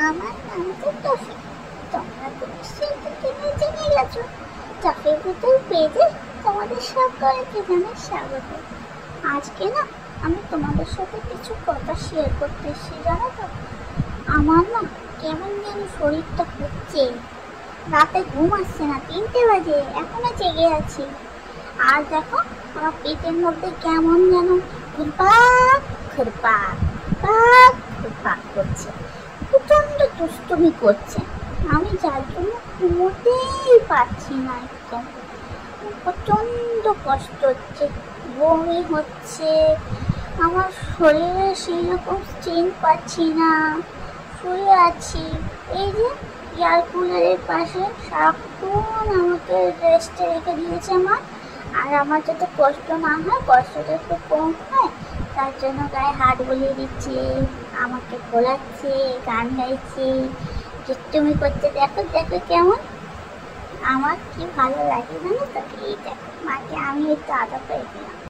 আমার নাম তো টফি। তোমরা তো নিশ্চয়ই থেকে জেনে গেছো। টফি ভূতের পেজে তোমাদের সকলকে জানাই স্বাগত। আজকে না আমি তোমাদের সাথে কিছু কথা শেয়ার করতে এসেছি, জানো তো। আমার না কেমন যেন শরীরটা হচ্ছে, রাতে ঘুম আসছে না, 3টে বাজে এখনো জেগে আছি। আর দেখো আমার পেটের মধ্যে কেমন যেন ঘুরপাক ঘুরপাক ঘুরপাক ঘুরপাক করছে, প্রচন্ড দুষ্টুমি করছে। আমি যার জন্য ঘুমোতেই পারছি না, একদম প্রচন্ড কষ্ট হচ্ছে, বমি হচ্ছে, আমার শরীরে সেই রকম স্ট্রেন পাচ্ছি না। শুয়ে আছি এই যে এয়ার কুলারের পাশে, সারাক্ষণ আমাকে রেস্টে রেখে দিয়েছে আমার। আর আমার যাতে কষ্ট না হয়, কষ্টটা একটু কম হয়, তার জন্য গায়ে হাত বুলিয়ে দিচ্ছে, আমাকে ভোলাচ্ছে, গান গাইছে, দুষ্টুমি করছে। দেখো দেখো কেমন আমার কি ভালো লাগে জানো তো। এই দেখো মাকে আমি একটু আদর করে দিলাম।